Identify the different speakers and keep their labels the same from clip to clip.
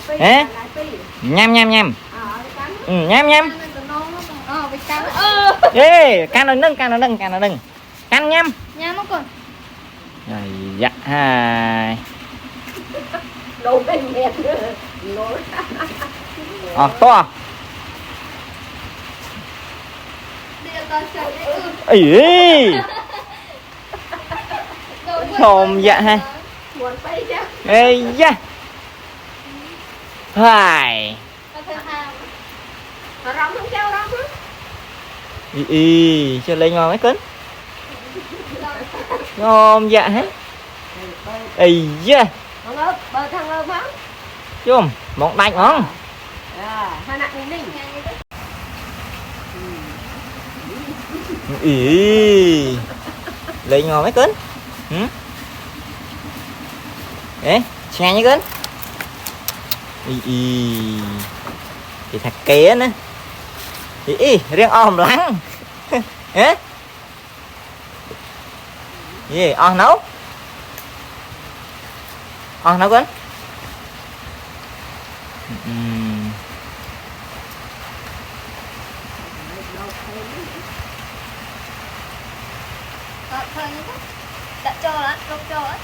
Speaker 1: Ê, nhâm nhâm nhâm. Nhâm nhâm. Ê, can nó nâng, can nó nâng, can nó nâng. Can nhâm.
Speaker 2: Nhâm con.
Speaker 1: Rồi, dạ hai.
Speaker 3: Đâu bên mẹ
Speaker 1: to. Ý. Hồn dạ hai. Ê da. Hai. Ý, cho lên ngon mấy cấn. Ngon dạ hết. Ê da.
Speaker 3: Bơ thằng ơ máu.
Speaker 1: Chum, một đánh không?
Speaker 3: Hai nặng ninh.
Speaker 1: Ý. Lên ngon mấy cấn. Ê, xe như cấn. Ý. Cái thằng kia nữa. Ý, riêng ôm lắng. Ê. Gì, nấu. Nấu cấn.
Speaker 2: Đã cho á, không cho á.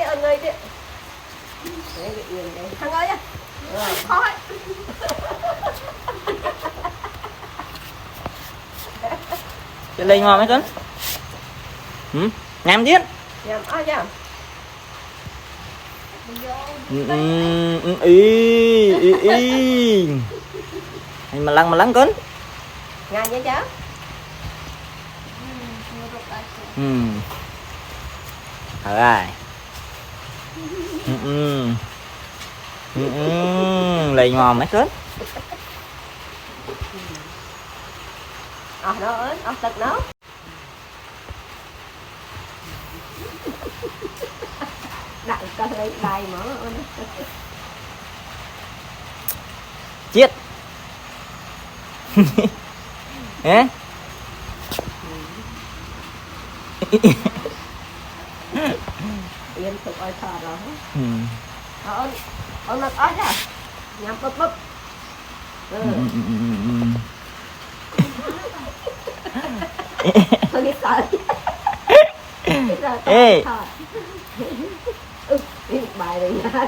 Speaker 3: Anh ơi chứ. Thằng ơi á. Khó ấy.
Speaker 1: Cái lên ngon mấy cấn. Nhắm chứ.
Speaker 3: Nhầm nhầm.
Speaker 1: Ý. Anh mà lăng cấn.
Speaker 3: Ngang vậy cháu.
Speaker 1: Rồi. Lên ngon mấy cấn.
Speaker 3: Nó ơi, tật nó. Đặt cái lấy đầy mở ơi.
Speaker 1: Chết. Hả?
Speaker 3: Yên thực ơi thở rồi. Ôi mặt ơi nha. Nhắm bấp bấp. Thôi đi sợ.
Speaker 1: Ê.
Speaker 3: Bài rồi nha.